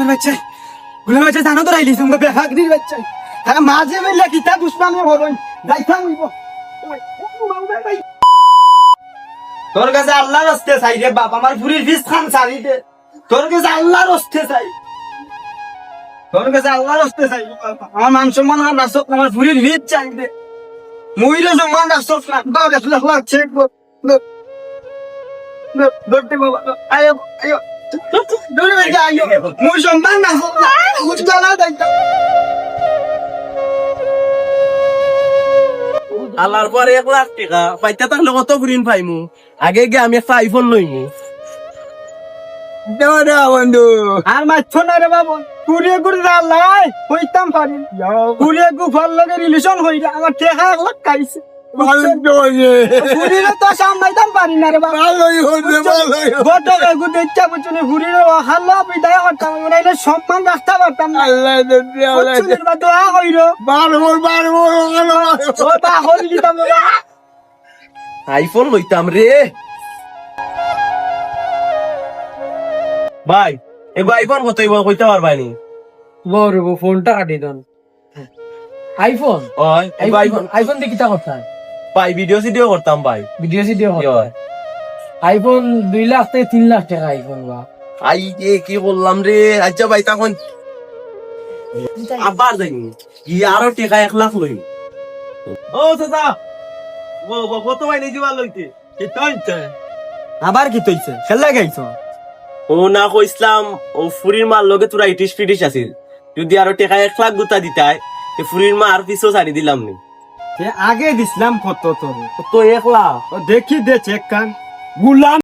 গোলামের বাচ্চা গোলামের বাচ্চা জানো তো রাইলি তুমি বেফাকরির বাচ্চা তারা মাঝে মিললে কিতা দুশ্মনী হলন যাইতাম হইব তোর কাছে আল্লাহর রাস্তে চাই রে বাপ আমার পুরীর ফিস খান চাই দে তোর কাছে আল্লাহর রাস্তে চাই তোর কাছে আল্লাহর রাস্তে চাই আমার মান সম্মান আর রাসত আমার পুরীর ফিস চাই দে মুইরে সম্মান রাসত না দাও রে লাখ চেক ধরতে বাবা আয়ো আয়ো ধরে বের আয়ো মুই সম্মান রাসত না উঠা না দেখতা আল্লাহর পরে 1 লাখ টাকা পাইতে থাকলে কত গ্রিন পাইমু আগে গিয়ে আমি একটা আইফোন লইমু দাদা বন্ধু আর মাছ না রে বাবু কুড়িয়ে করে লাই হইতাম পারি কুড়িয়ে গুফার লগে রিলেশন হইলে আমার টেকা 1 লাখ খাইছে ফুরিরে তো সামলাইতাম পারি না রে বাবা বড় গুড ইচ্ছা বুঝলে ফুরিরে হাল্লা বিদায় করতাম নাইলে সম্মান রাখতে পারতাম না আল্লাহ বুঝছিস বা দোয়া কইরো বারবার ও তা হল দিতাম আইফোন লইতাম রে ভাই এগো আইফোন কত কইতে পারবানি বড় ফোনটা কাটি দেন আইফোন ওই এগো আইফোন আইফোন দিয়ে কিতা করতে হয় ভাই ভিডিও করতাম ভাই ভিডিও আইফোন 2 লাখ থেকে 3 লাখ টাকা আইফোন বা আই কি বললাম রে আচ্ছা ভাই তখন আবার যাইনি কি আরো টাকা 1 লাখ লই ও দাদা ও কত ভাই নিজে ভালো লইতে কি টাইতে আবার কি তইছে খেলা গাইছো ও না কইছলাম ও ফুরির মার লগে তোরা ইটিস ফিটিস আছিল যদি আরো টাকা 1 লাখ গুতা দিতাই তে ফুরির মা আর পিছও ছাড়ি দিলাম নি আগে দিছিলাম কত তোর তো 1 লাখ দেখি দে চেক কান গুলাম